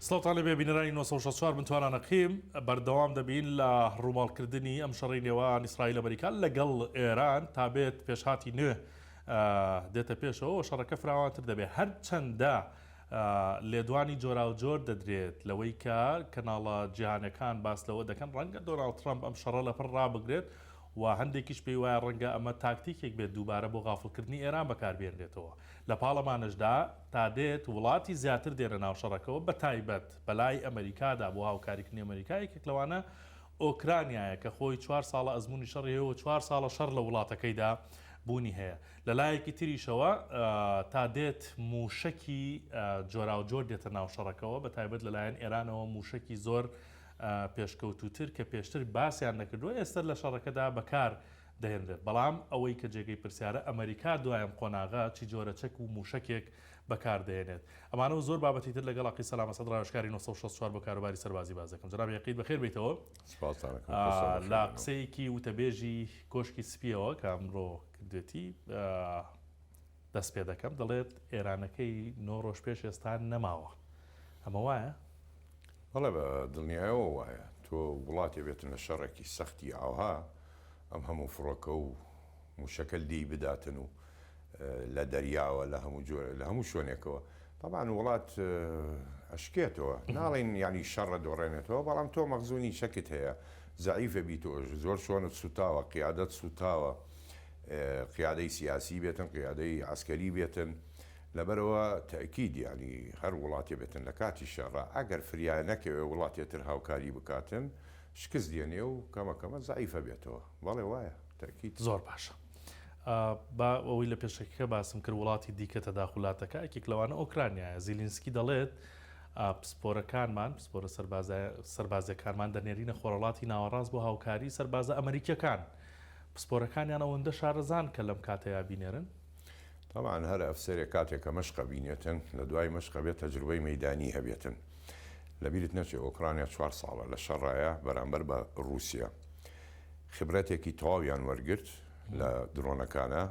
سڵاوتان لەبێ بینەرانی 1964 بتوانە نەقیم بەردەوام دەبین لە ڕووماڵکردنی ئەم شەڕی نێوان ئیسرائیل ئەمریکا لەگەڵ ئێران تا بێت پێشهاتی نوێ دێتە پێشەوە شەڕەکە فراوانتر دەبێت هەر چەندە لێدوانی جۆرا و جۆر دەدرێت لەوەی کە کەناڵە جیهانەکان باس لەوە دەکەن ڕەنگە دۆناڵد ترامپ ئەم شەڕە لەپڕ ڕابگرێت و هەندێکیش پێی وایە ڕەنگە ئەمە تاکتیکێک بێت دووبارە بۆ غافڵکردنی ئێران بەکاربێنرێتەوە لە پاڵەمانشدا تا دێت وڵاتی زیاتر دێنە ناو شەڕەکەەوە بە تایبەت بەلای ئەمریکادا بۆ هاوکاریکردنی ئەمریکایەکێک لەوانە ئۆکرانیایە کە خۆی 4 ساڵە ئەزمموی شەڕیەوە 4 ساڵە شەڕ لە وڵاتەکەیدا بوونی هەیە لە لایەکی تریشەوە تا دێت موشکی جۆرا و جۆر دێتە ناو شەڕەکەەوە بە تایبەت لەلایەن ئێرانەوە موشکی زۆر پێشکەوتوتر کە پێشتر باسییان نەکردووە ئێستا لە شەڕەکەدا بەکار دەهێنرێت بەڵام ئەوەی کە جێگەی پرسیارە ئەمریکا دوایم قۆناغا چی جۆرە چەک و موشکێک بەکاردێنێت ئەمانە زۆر بابەتی تر لەگەڵ عقی سەلامە سەد ڕایشکاری 1964 بۆ کاروباری سەربازی باز دەکەم جناب یەقیت بەخێر بیتەوە لە قسەیەکی وتەبێژی کۆشکی سپیەوە کە ئەمڕۆ کردێتی دەست پێ دەکەم دەڵێت ئێرانەکەی 9 ڕۆژ پێش ئێستان نەماوە ئەمە وایە؟ بەڵێ بە دڵنیایەوە وایە تۆ وڵاتی بێتن لە شەڕێکی سەختی ئاوها ئەم هەموو فڕۆکە و موشەکە دی بداتن و لە دەریاوە لە هەموو جۆرە لە هەموو شوێنێکەوە طبعاً وڵات ئەشکێتەوە ناڵین ینی شەڕە دۆڕێنێتەوە بەڵام تۆ مەخزوونی شەکت هەیە زەعیفە بیتۆش زۆر شۆنت سوتاوە قیادەت سوتاوە قیادەی سیاسی بێتن قیادەی عسکەری بێتن لەبەرەوە تاکید ینی هەر وڵاتی بێتن لە کاتی شەڕە ئەگەر فریای نەکەوێ وڵاتێتر هاوکاری بکاتن شکست دێنێ و کەمەکەمە زعیفە بێتەوە بەڵێ وایە تاکید زۆر باشە با ئەوەی لە پێشەکە باسم کرد وڵاتی دیکە تەداخولاتەکە یەکێک لەوانە ئۆکرانیایە زیلینسکی دەڵێت پسپۆرەکانمان پسپۆرە سەربازەکانمان دەنێرینە خۆرەڵاتی ناوەڕاست بۆ هاوکاری سەربازە ئەمریکیەکان پسپۆرەکانیان ئەوەندە شارەزان کە لەم کاتەیە بینێرن طبعاً هەر ئەفسەرێک کاتێکە مەشقە بینێتن لە دوای مەشقە بێت تەجروبەی مەیدانی هەبێتن لەبیرت نەچێت ئۆکرانیا 4 ساڵە لە شەڕایە بەرامبەر بە رووسیا خبرەتێکی تەواویان وەرگرت لە درۆنەکانە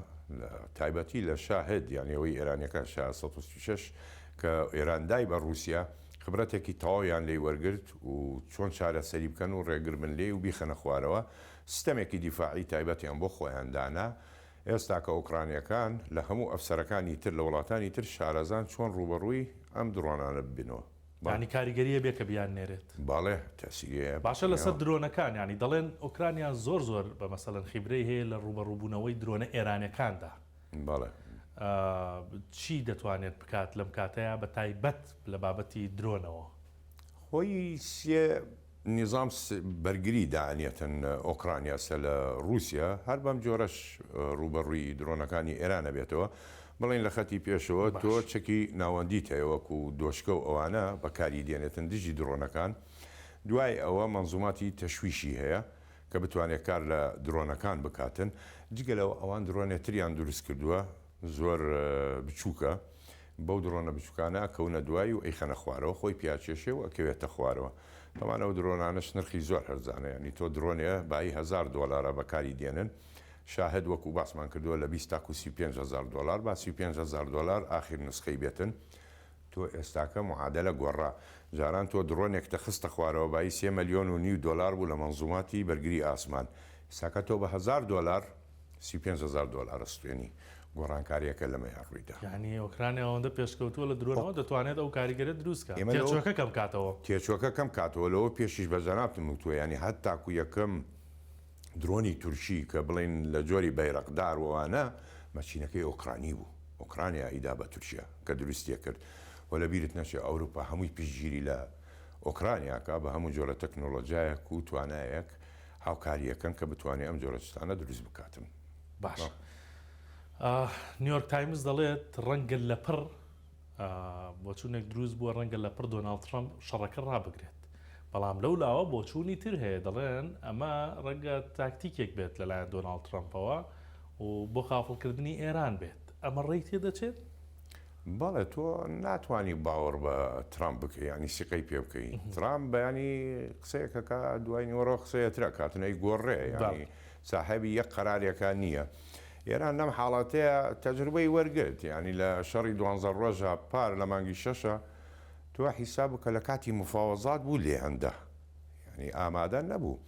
تایبەتی لە شاهد یانەوەی ئێرانەکە 1636 کە ئێراندای بە رووسیا خبرەتێکی تەواویان لێی وەرگرت و چۆن چارەسەری بکەن و ڕێگرمن لێ و بیخەنە خوارەوە سیستەمێکی دیفاعی تایبەتیان بۆ خۆیاندانا ئێستا کە ئۆکرانیەکان لە هەموو ئەفسەرەکانی تر لە وڵاتانی تر شارەزان چۆن ڕوبەڕووی ئەم درۆنانە ببینەوە ینی کاریگەریە بێ کە بیان نێرێت باڵێ تەسیریە باشە لەسەر درۆنەکان ینی دەڵێن ئۆکرانیا زۆر بە مەسەلەن خیبرەی هەیە لە ڕوبەڕووبوونەوەی درۆنە ئێرانەکاندا باڵێ چی دەتوانێت بکات لەم کاتەیە بە تایبەت لە بابەتی درۆنەوە خۆی سێ نظام بەرگری داانێتن ئۆکرانیا سە لە رووسیا هەر بەم جۆرەش ڕوبەڕووی درۆنەکانی ئێرانە بێتەوە بڵین لە خەتی پێشەوە تۆ چەکی ناوەندیت هەیەوەکو دۆشکە و ئەوانە بەکاری دێنێتن دژی درۆنەکان دوای ئەوە مەنزوماتی تەشویشی هەیە کە بتوانێت کار لە درۆنەکان بکاتن جگەلەوە ئەوان درۆنێتریان دروست کردووە زۆر بچووکە بەو درۆنە بچووکانە کەونە دوای و ئەیخەنە خوارەوە خۆی پیاچێشێ و ئەکەوێتە خوارەوە تەمانەوە درۆنانش نرخی زۆر هەرزانە ینی تۆ درۆنێ بای $1000 بەکاری دێنن شاهد وەکو باسمان کردووە لە 20 تا $35,000 با $35,000 ئاخر نسخەی بێتن تۆ ئێستاکە معادلە گۆڕا جاران تۆ درۆنێک تەخستە خوارەوە بای $3.5 ملیۆن بوو لە مەنزوماتی بەرگری ئاسمان ساکە تۆ بە $1000 $35,000 ستوێنی گۆڕانکاریەکە لەمە هەڕوویدا ینی ئۆکرانیا ئەوەندە پێشکەوتووە لە درۆنەوە دەتوانێت ئەو کاریگەرە دروستکە تێچۆکە کەم کاتەوە تێچۆکە کەم کاتەوە لەوە پێشیش بەجانابتم وتووە ینی هەت تاکو یەکەم درۆنی تورکی کە بڵین لە جۆری بەیرەقداروانە مەچینەکەی ئۆکرانی بوو ئۆکرانیا ئیدا بە تورکیا کە دروستیە کرد و لە بیرت نەچێت ئەوروپا هەمووی پشتگیری لە ئۆکرانیاکە بە هەموو جۆرە تەکنۆلۆژیایەک و توانایەک هاوکاریەکەن کە بتوانێت ئەم جۆرە شتانە دروست بکاتن باش نیویۆرک تایمز دەڵێت ڕەنگە لەپڕ بۆچوونێک دروست بووە ڕەنگە لەپڕ دۆناڵد ترامپ شەڕەکە ڕابگرێت بەڵام لەو لاوە بۆچوونی تر هەیە دەڵێن ئەمە ڕەنگە تاکتیکێک بێت لەلایەن دۆناڵد ترامپەوە و بۆ خافڵکردنی ئێران بێت ئەمە ڕێی تێدەچێت؟ بەڵێ تۆ ناتوانانی باوەڕ بە ترامپ بکەی ینی سقەی پێ بکەی ترامپ بەیانی قسەیەکەکە دوای نیوەڕۆ قسەیەترە کاتنەی گۆڕێ ینی ساحەبی یەک قەرارێکە نییە ئێران لەم حاڵاتەیە تەجروبەی وەرگرت ینی لە شەڕی 12 ڕۆژە پار لە مانگی 6 تۆ حیسابکە لە کاتی مفاوەزات بوو لێ هەندە ینی ئامادە نەبوو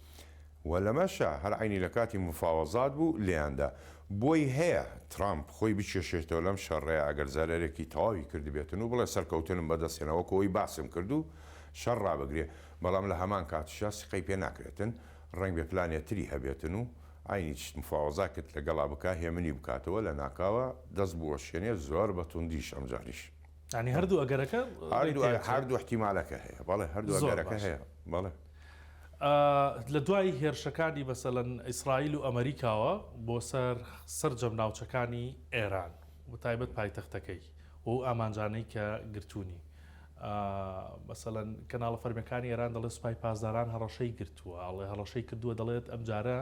و لەمەشە هەر عینی لە کاتی مفاوەزات بوو لێیاندا بۆی هەیە ترامپ خۆی بچێشێتەوە لەم شەڕێ ئەگەر زارێکی تەواوی کردی بێتن و بڵێ سەرکەوتنم بەدەستێنەوە کۆی باسم کرد و شەڕ ڕابگرێ بەڵام لە هەمان کاتشا سقەی پێ ناکرێتن ڕنگ بێ پلانێتری هەبێتن و ئاینی مفاوەزاکت لەگەڵا بکە هێمنی بکاتەوە لە ناکاوە دەست بووە شوێنێ زۆر بە توندیش ئەمجاریش ینی هەردوو ئەگەرەکە هەردوو احتیمالەکە هەیە بەڵێ هەردوو ئەگەرەکە هەیە بەڵێ لە دوای هێرشەکانی بەسەلەن ئیسرائیل و ئەمریکاوە بۆ سەرجەم ناوچەکانی ئێران و تایبەت پایتەختەکەی و ئامانجانەی کە گرتوونی مەسەلەن کەناڵە فەرمیەکانی ئێران دەڵێت سوپای پاسداران هەڕەشەی گرتووە ئەڵێ هەڕەشەی کردووە دەڵێت ئەم جارە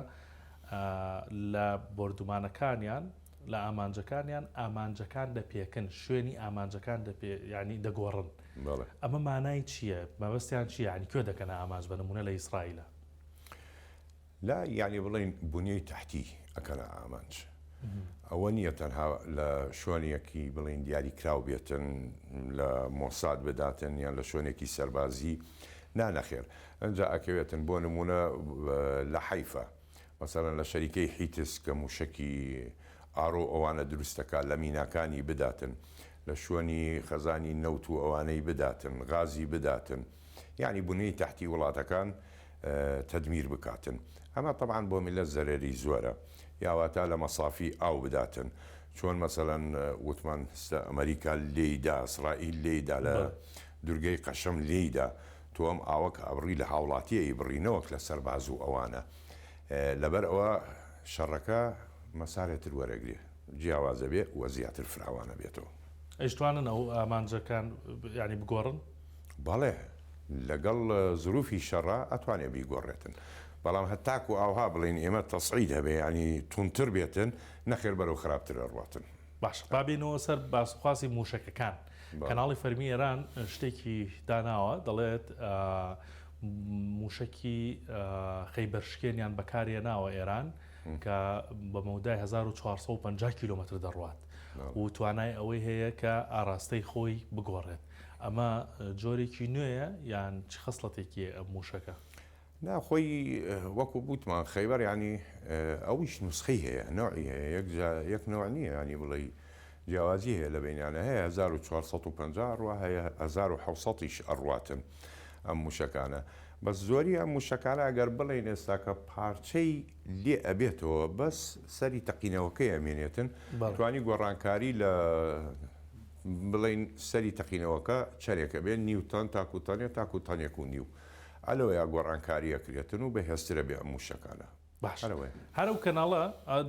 لە بردومانەکانیان لە ئامانجەکانیان ئامانجەکان دەپێکن شوێنی ئامانجەکان ینی دەگۆڕن ئەمە مانای چییە؟ مەبەستیان چییە؟ ینی کوێ دەکەن ئامانج بە نمونە لە ئیسرائیلە؟ لا یعنی بڵین بنیەی تحتی ئەکەنە ئامانج ئەوە نییە تەنها لە شوێنێکی بڵین دیاری کراو بێتن لە مۆساد بداتن یان لە شوێنێکی سەربازی نانەخێر ئەنجا ئەکەوێتن بۆ نمونە لە حیفە مەسەڵەن لە شەریکەی حیتس کە موشکی ئارۆ ئەوانە دروستەکە لە میناکانی بداتن لە شوێنی خەزانی نەوت و ئەوانەی بداتن غازی بداتن یعنی بنیەی تحتی وڵاتەکان تەدمیر بکاتن ئەمە طبعاً بۆ میلەت زەرێری زۆرە یاواتە لە مەسافی ئاو بداتن چۆن مەسەڵەن وتمان ئەمریکا لێیدا ئیسرائیل لێیدا لە دورگەی قەشەم لێیدا تۆ ئەم ئاوەکە ئەبڕی لە هاوڵاتیەی بڕینەوەک لە سەرباز و ئەوانە لەبەر ئەوە شەڕەکە مەسارێتر وەرەگرێ جیاوازە بێ وە زیاتر فراوانە بێتەوە ئەیشتوانن ئەو ئامانجەکان ینی بگۆڕن؟ بەڵێ لەگەڵ زروفی شەڕە ئەتوانێ بیگۆڕێتن بەڵام هەتاکو ئاوها بڵین ئێمە تەسعید هەبێ ینی تونتر بێتن نەخێر بەرەو خراپتر ئەڕواتن باش بابینەوە سەر باسخواسی موشەکەکان کەناڵی فەرمی ئێران شتێکی داناوە دەڵێت موشکی خەیبەرشکێنیان بەکارهێناوە ئێران کە بە مەودای 1450 کیلومتر دەڕوات و توانای ئەوەی هەیە کە ئاراستەی خۆی بگۆڕێت ئەمە جۆرێکی نوێیە یان چ خەسڵەتێکی ئەم موشەکە؟ ناخۆی وەکو بوتمان خەیبەر ینی ئەویش نوسخەی هەیە نوعی هەیە یەک نوع نییە ینی بڵێ جیاوازی هەیە لە بینیانە هەیە 1450 ڕوا هەیە 1700ش ئەڕواتن ئەم موشەکانە بەس زۆری ئەم موشەکانە ئەگەر بڵێن ئێستا کە پارچەی لێ ئەبێتەوە بەس سەری تەقینەوەکەی ئەمێنێتن توانی گۆڕانکاری لە بڵین سەری تەقینەوەکە چەرێکە بێن نیوتەن تاکوتانێت تاکوتانێک و نیو ئەلەوەیە گۆڕانکاریەکرێتن و بەهێزترە بێ ئەم موشەکانە باش هەرو کەناڵە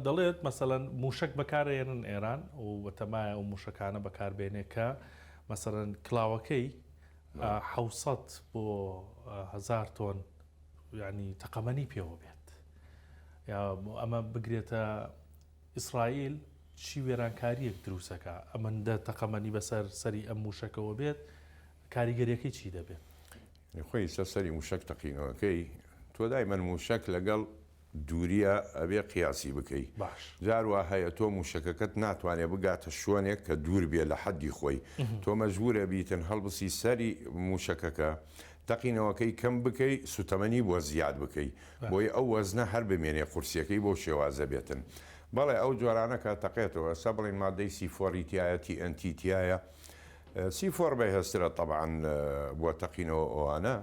دەڵێت مەسەلەن موشک بەکارێنن ئێران و بەتەمایە ئەو موشەکانە بەکاربێنێ کە مەسەلەن کلااوەکەی 600 بۆ 1000 تۆن ینی تەقەمەنی پێوە بێت یا ئەمە بگرێتە ئیسرائیل چی وێرانکاریەک دروستەکە ئەمەندە تەقەمەنی بەسەر سەری ئەم موشەکەەوە بێت کاریگەریەکەی چی دەبێت؟ خۆی سەری موشک تەقینەوەکەی تۆ دایمەن موشک لەگەڵ دووریە ئەبێ قیاسی بکەیت جاروا هەیە تۆ موشەکەکەت ناتوانێت بگاتە شوێنێک کە دوور بێ لە حەدی خۆی تۆ مەجبورە بیتن هەڵبسی سەری موشەکەکە تەقینەوەکەی کەم بکەی سوتەمەنی بۆ زیاد بکەی بۆی ئەو وەزنە هەر بمێنێ قورسیەکەی بۆ شێوازە بێتن بەڵێ ئەو جۆرانە کە تەقێتەوە سە بڵین مادەی سیفۆریتیایەتی ئەنتیتیایە سیفۆر بەهێزترە طبعاً بۆ تەقینەوە ئەوانە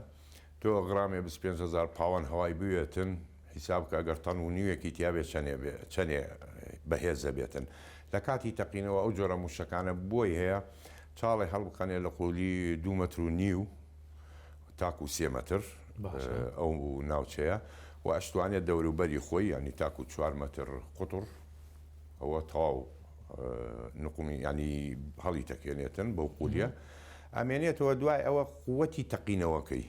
تۆ غرامێ 25,000 پاوەن هەوای بوێتن حیساب کە ئەگەر تەن و نیوەکی تیاابێت چەنێ بەهێزە بێتن لە کاتی تەقینەوە ئەو جۆرە موشەکانە بۆی هەیە چاڵی هەڵبقەنێ لە قولی 2 متر و نیو تاکو 3 متر ئەو ناوچەیە و ئەشتوانێت دەوروبەری خۆی ینی تاکو 4 متر قوتڕ ئەوە تەواو نقمی ینی هەڵی تەکێنێتن بەو قولیە ئەمێنێتەوە دوای ئەوە قووەتی تەقینەوەکەی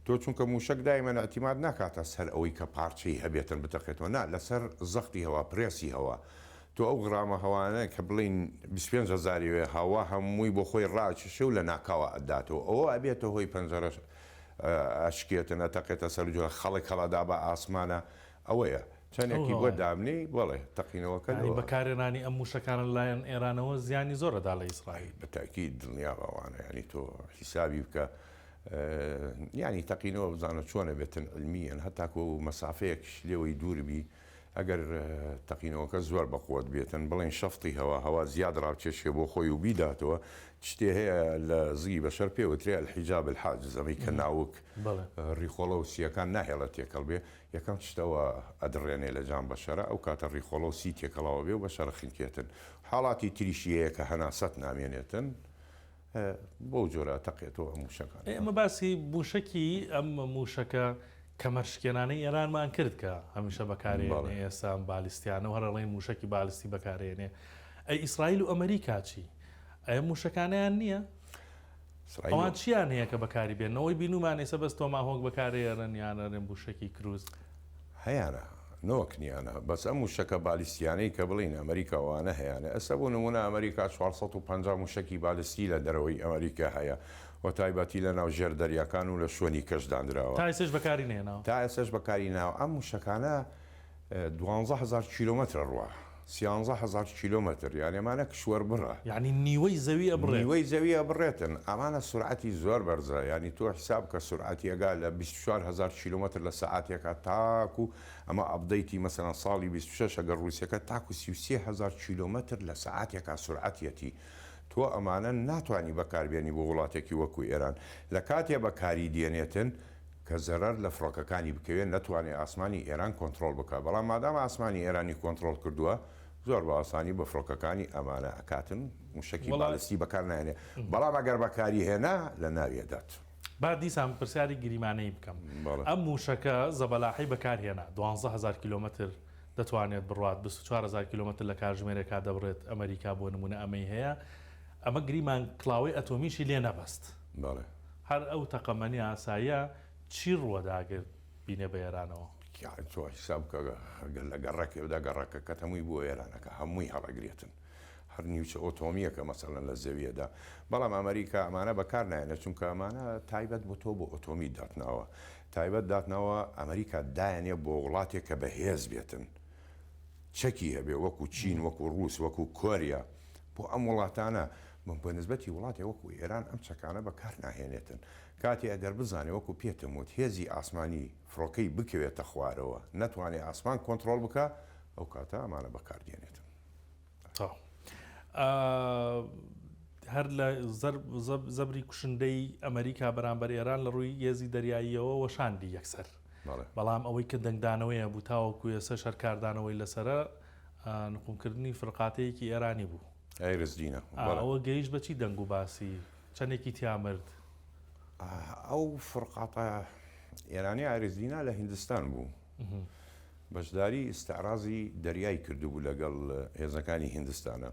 تۆ چونکە موشک دایمەن ئەتیماد ناکاتە سەر ئەوەی کە پارچەی هەبێتن بتەقێتەوە نا لەسەر زەختی هەوا پرێسی هەوا تۆ ئەو غرامە هەوانە کە بڵین 25,000 هەوا هەمووی بۆ خۆی ڕاکێشە و لە ناکاوە ئەداتەوە ئەوە ئەبێتە هۆی پەنجەرە ئەشکێتن ئەتەقێتە سەر جۆرە خەڵک هەڵەدا بە ئاسمانە ئەوەیە چەندێکی بۆ دابنی بڵێ تەقینەوەکە بەکارێنانی ئەم موشەکانە لایەن ئێرانەوە زیانی زۆرەدا لە ئیسرائیل بەتاکی دڵنیا بەوانە ینی تۆ حیسابی بکە ینی تەقینەوە بزانە چۆنە بێتن علمیان هەتاکو و مەسافەیەک لێەوەی دووربی ئەگەر تەقینەوەکە زۆر بەقوت بێتن بڵێن شەفتی هەوا زیاد ڕاوچێشێ بۆ خۆی و بیداتەوە شتێ هەیە لە زگی بەشەر پێوترێ الحیجاب الحاجز ئەمەی کە ناوک ڕیخۆڵە و سیەکان ناهێڵە تێکەڵ بێ یەکەم شتەوە ئەدڕێنێ لە جان بەشەرە ئەو کاتە ڕیخۆڵە و سی تێکەڵاوە بێ و بەشەرە خینکێتن حاڵاتی تریشیەیە کە هەناسەت نامێنێتن بۆ جۆرە تەقێتەوە موشەکان ئێمە باسی موشکی ئەم موشەکە کەمەشکێنانەی ئێرانمان کرد کە هەمیشە بەکارێنێ ئێستا بالیستیانە هەرڵێن موشکی بالیستی بەکارێنێ ئەی ئیسرائیل و ئەمریکا چی ئەم موشەکانیان نییە ئەوان چیان هەیە کە بەکاری بێنەوەی بینومان ێستا بەس تۆما هۆک بەکارێنن یانەرێن موشکی کروز هەیەە نۆکنیانە بەس ئەم موشەکە بالیستیانەی کە بڵین ئەمریکاوانە هەیەە ئەستا بوو نمونە ئەمریکا 450 موشکی بالیستی لە دەرەوەی ئەمریکا هەیە و تایبەتی لە ناو ژێر دەریاکان و لە شوێنی کەشدانراوە تا ئێسش بەکاری نێناوە تا ئێسش بەکاری ناو ئەم موشەکانە 12,000 کیلومتر ڕوە 13,000 کیلومتر یانێمانە کشوەر بڕە یعنی نیوەی زەوی ئەبڕێ نیوەی زەوی ئەبڕێتن ئەمانە سورعەتی زۆر بەرزە ینی تۆ حساب کە سورعەتی ئەگا لە 24,000 کیلومتر لە سەعاتێکە تاکو ئەمە ئەبدەیتی مەسەڵەن ساڵی 26 ئەگەر ڕووسەکە تاکو 33,000 کیلومتر لە سەعاتێکە سورعەتیەتی تۆ ئەمانە ناتوانانی بەکاربیێنی بۆ وڵاتێکی وەکو ئێران لە کاتێ بەکاری دێنێتن کە زەرەر لە فڕۆکەکانی بکەوێن نەتوانێت ئاسمانی ئێران کۆنتترۆل بکە بەڵام مادام ئاسمانی ئێرانی کۆنتترۆل کردووە زۆر بە ئاسانی بە فڕۆکەکانی ئەمانە ئەکاتن موشکی باڵستی بەکار نایێنێ بەڵام ئەگەر بەکاری هێنا لە ناوێدات با دیسان پرسیاری گریمانەی بکەم ئەم موشەکە زەبەلاحی بەکارهێنا 12,000 کیلومتر دەتوانێت بڕات 24,000 کیلومتر لە کاتژمێرێکا دەبڕێت ئەمریکا بۆ نمونە ئەمەی هەیە ئەمە گریمان کڵاوی ئەتۆمیشی لێ نەبەست هەر ئەو تەقەمەنی ئاساییە چی ڕوەداگرت بینێ بە ئێرانەوە تۆ حساب بکە لە گەڕەکێدا گەڕەکەکەت هەمووی بۆ ئێرانەکە هەمووی هەڵەگرێتن هەر نیوچە ئۆتۆمیەکە مەسەڵەن لە زەویەدا بەڵام ئەمریکا ئەمانە بەکار نایەنە چونکە ئەمانە تایبەت بۆ تۆ بۆ ئۆتۆمی داتناوە تایبەت داتنەوە ئەمریکا دایانێ بۆ وڵاتێک کە بەهێز بێتن چەکی هەبێ وەکو چین وەکو ڕووس وەکو کۆریا بۆ ئەم وڵاتانە بە نسبەتی وڵاتی وەکو ئێران ئەم چەکانە بەکار ناهێنێتن کاتی ئەگەر بزانێ وەکو پێتم وت هێزی ئاسمانی فڕۆکەی بکەوێتە خوارەوە نەتوانێت ئاسمان کۆنتترۆل بکە ئەو کاتە ئەمانە بەکاردێنێتن هەر لە زەبری کوشندەی ئەمریکا بەرامبەر ئێران لە ڕووی هێزی دەریاییەوە وەشاندی یەکسەر بەڵام ئەوەی کە دەنگدانەوەیە بوو تاوەکو ێستا شەرکاردانەوەی لەسرە نقومکردنی فرقاتەیەکی ئێرانی بوو ئایرزدینە ئەوە گەیشت بەچی دەنگ و باسی چەندێکی تیامرد ئەو فرقاتە ئێرانی ئایرزدینا لە هیندستان بوو بەشداری ئستعرازی دەریای کردوبوو لەگەڵ هێزەکانی هیندستانە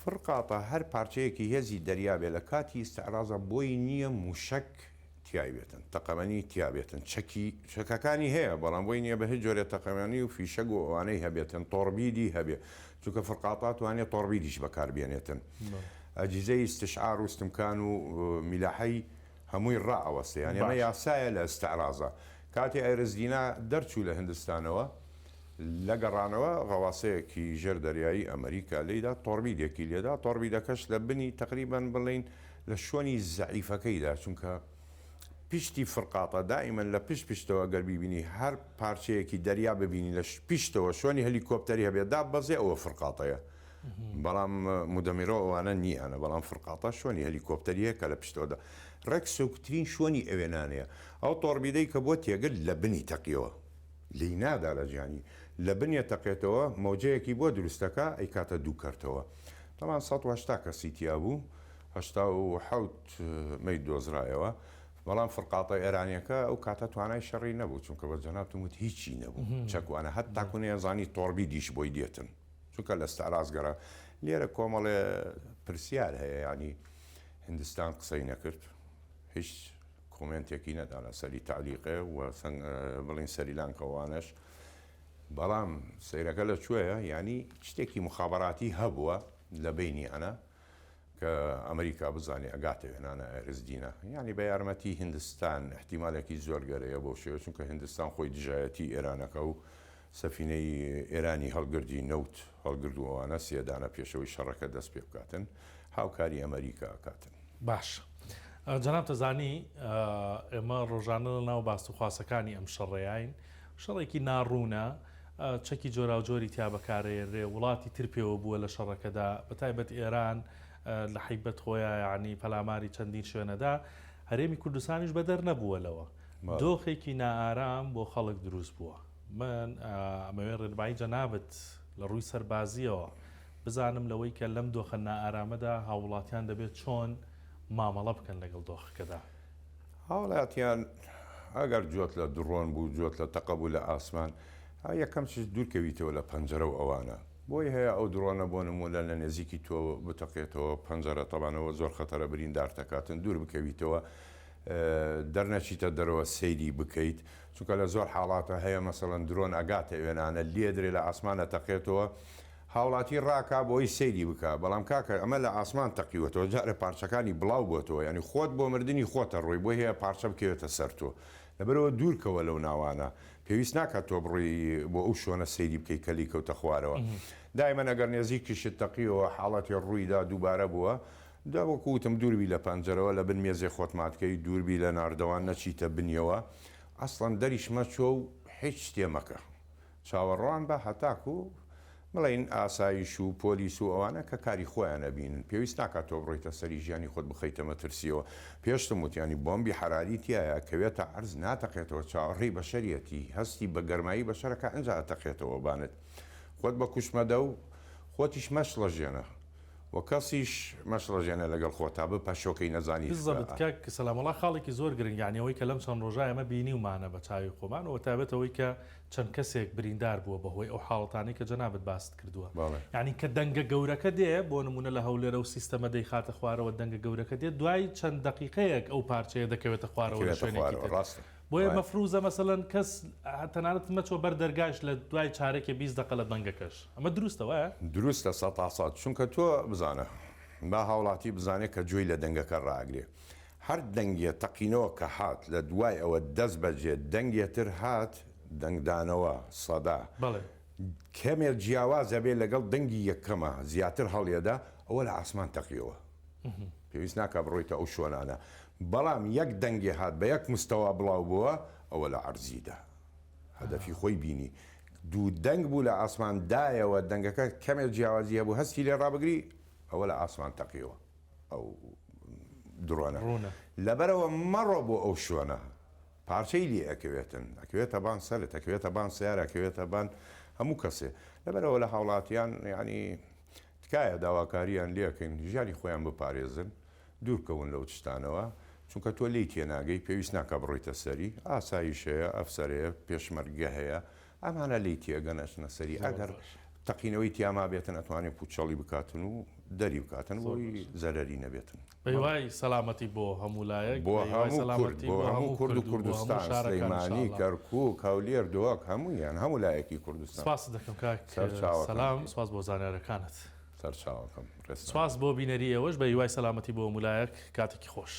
فرقاتە هەر پارچەیەکی هێزی دەریابێ لە کاتی ئستعرازە بۆی نییە موشک تیابێتن تەقەمەنی تیابێتن چەکەکانی هەیە بەڵام بۆی نییە بە هیچ جۆرە تەقەمەنی و فیشەگ و ئەوانەی هەبێتن تۆڕبیدی هەبێ چونکە فرقاتات توانێت تۆڕبیدیش بەکاربێنێتن ئەجیزەی استشعار و استمکان و میلاحەی هەمووی ڕائەوەستێ یان ئەمە یاسایە لە ئستعرازە کاتی ئایرزدینا دەرچوو لە هیندستانەوە لە گەڕانەوە غەواسەیەکی ژێر دەریایی ئەمریکا لێدا تۆڕبیدێکی لێدا تۆڕبیدەکەش لە بنی تقریبان بڵین لە شوێنی زەعیفەکەیدا چونکە پشتی فرقاتە دائیمەن لە پشتەوە گەر بیبینی هەر پارچەیەکی دەریا ببینی لە پشتەوە شوێنی هەلیکۆپتەری هەبێت دا بەزێ ئەوە فرقاتەیە بەڵام مدەمیرۆ ئەوانە نییانە بەڵام فرقاتە شوێنی هەلیکۆپتەریە کە لە پشتەوەدا ڕێک سوکترین شوێنی ئەوێنانەیە ئەو تۆڕبیدەی کە بۆ تێگر لە بنی تەقیەوە لی نادا لە گیانی لە بنیە تەقێتەوە مەوجەیەکی بۆ دروستەکە ئەی کاتە دوو کەرتەوە تەمان 180 کەسی تیا بوو 87 مەی دۆزرایەوە بەڵام فرقاتە ئێرانیەکە ئەو کاتە توانای شەڕی نەبوو چونکە بە جەنابتم وت هیچی نەبوو چەکوانە هەت تاکوونێ زانی تۆڕبیدیش بۆی دێتن چونکە لە ئستعرازگەرە لێرە کۆمەڵێ پرسیار هەیە ینی هیندستان قسەی نەکرد هیچ کۆمنتێکی نەدا لە سەری تعلیقێ و بڵین سەریلانکەوانش بەڵام سیرەکە لە کوێیە ینی شتێکی مخابراتی هەبووە لە بینی ئەنە کە ئەمریکا بزانێ ئەگاتە وێنانە ئایرزدینە ینی بە یارمەتی هیندستان احتیمالێکی زۆر گەرەیە بۆ شێوە چونکە هیندستان خۆی دژایەتی ئێرانەکە و سەفینەی ئێرانی هەڵگردی نەوت هەڵگردووەوانە سێدانە پێشەوەی شەڕەکە دەست پێ بکاتن هاوکاری ئەمریکا کاتن. باش جەناب تەزانی ئێمە ڕۆژانە لە ناو باستوخواسەکانی ئەم شەڕێین شەڕێکی ناڕوونە چەکی جۆرا و جۆری تیا بەکارێنرێ وڵاتی تر پێوە بووە لە شەڕەکەدا بەتایبەت ئێران لە حیبەت خۆیان یعنی پەلاماری چەندین شوێنەدا هەرێمی کوردستانیش بەدەر نەبووەلەوە دۆخێکی نائارام بۆ خەڵک دروست بووە. من ئەمەوێ ڕێنمایی جەنابەت لە ڕووی سەربازیەوە بزانم لەوەی کە لەم دۆخە نائارامەدا هاوڵاتیان دەبێت چۆن مامەڵە بکەن لەگەڵ دۆخەکەدا. هاوڵاتیان ئەگەر جوت لە دڕۆن بوو جوت لە تەقە بوو لە ئاسمان یەکەم چ دوورکەویتەوە لە پەنجەرە و ئەوانە بۆی هەیە ئەو دڕۆنە بۆ نمونە لە نێزیکی تۆ بتەقێتەوە پەنجەرە تەبانەوە زۆر خەتەرە بریندار دەکاتن دوور بکەویتەوە دەرنەچیتە دەرەوە سەیری بکەیت چونکە لە زۆر حاڵاتە هەیە مەسەڵەن درۆن ئەگاتە وێنانە لێدرێ لە ئاسمانە تەقێتەوە هاوڵاتی ڕاکا بۆی سەیری بکە بەڵام کاکە ئەمە لە ئاسمان تەقیوەتەوە جارێ پارچەکانی بڵاو بۆتەوە ینی خۆت بۆ مردنی خۆتە ڕۆی بۆی هەیە پارچە بکەوێتە سەر تۆ لەبەرەوە دوورکەوە لەو ناوانە پێویست ناکات تۆ بڕی بۆ ئەو شوۆنە سەیری بکەی کەلی کەوتە خوارەوە دایمە ئەگەر نێزیکیشت تەقیەوە حاڵەتی ڕوویدا دووبارە بووە داوەکوتم دووربی لە پەنجەرەوە لە بن مێزێ خۆتماتکەی دووربی لە ناردەوان نەچیتە بنیەوە ئەسڵەن دەریش مەچۆ و هیچ شتێمەکە چاوەڕوان بە هەتاکو بڵین ئاسایش و پۆلیس و ئەوانە کە کاری خۆیان نەبینن پێویست ناکات تۆ بڕۆیتە سەری ژیانی خۆت بخەیتە مەترسیەوە پێشتم وتیانی بۆمبی حراری تایە کەوێتە عەرز ناتەقێتەوە چاوەڕێی بەشەریەتی هەستی بە گەرمایی بەشەرەکە ئەنج تەقێتەوە بانت خۆت بە کوشمەدە و خۆتیش مەشڵەژێنە و کەسیش مەشڵەژێنە لەگەڵ خۆتا بە پاشۆکەی نەزانی بالضبط کاک سەلامەڵا خاڵێکی زۆر گرنگیانەوەی کە لەم چەند ڕۆژای ئەمە بینیومانە بە چاوی خۆمانەوە تابێتەوەی کە چەند کەسێک بریندار بووە بەهۆی ئەو حاڵەتانی کە جەنابەت باست کردووە یعنی کە دەنگە گەورەکە دێ بۆ نمونە لە هەولێرە و سیستەمە دەیخاتە خوارەوە دەنگە گەورەکە دێت دوای چەند دقیقەیەک ئەو پارچەیە دەکەوێتە خوارەوە لە شوێنێکی ڕاستە بۆیە مەفروزە مەسەڵەن کەس تەنانەت مەچۆ بەردەرگاش لە دوای چارێکی 20 دقە لە دەنگەکەش ئەمە دروستەوە دروستە 100% چونکە تۆ بزانە با هاوڵاتی بزانێت کە جوێی لە دەنگەکە ڕاگرێ هەر دەنگیە تەقینەوە کە هات لە دوای ئەوە دەست بەجێت دەنگێتر هات دەنگدانەوە سەدا کەمێ جیاوازە بێ لەگەڵ دەنگی یەکەمە زیاتر هەڵیەدا ئەوە لە ئاسمان تەقیەوە پێویست ناکە بڕۆیتە ئەو شوۆنانە بەڵام یەک دەنگی هات بە یەک مستەوا بڵاو بووە ئەوە لە عەرزیدا هەدەفی خۆی بینی دوو دەنگ بوو لە ئاسمان دایەوە دەنگەکە کەمێ جیاوازی هەبوو هەستی لێ ڕابگری ئەوە لە ئاسمان تەقیەوە ئەو درۆنە لەبەرەوە مەڕۆ بۆ ئەو شوێنە پارچەی لێ ئەکەوێتن ئەکەوێتە بان سەرت ئەکەوێتە بان سیارە ئەکەوێتە بان هەموو کەسێ لەبەرەوە لە هاوڵاتیان ینی تکایە داواکاریان لێکەین ژیانی خۆیان بپارێزن دوورکەون لەو تشتانەوە چونکە تۆ لی تێناگەی پێویست ناکە بڕۆیتە سەری ئاسایشەیە ئەفسەرەیە پێشمەرگە هەیە ئەمانە لی تێگەنەچنە سەری ئەگەر تەقینەوەی تیاما بێتن ئەتوانێت پوچەڵی بکاتن و دەری بکاتن بۆی زەرەری نەبێتن بەیوای سەلامەتی بۆ هەمولایەک بۆ هەموو کورد و کوردستان سلەیمانی کەرکووک هەولێر دۆک هەموویان هەموو لایەکی کوردستان سپاس دەکەم کاک سەلام سپاس بۆ زانیارەکانت سەرچاوەکەم سپاس بۆ بینەری ئێوەش بە هیوای سەلامەتی بۆ هەمولایەک کاتێکی خۆش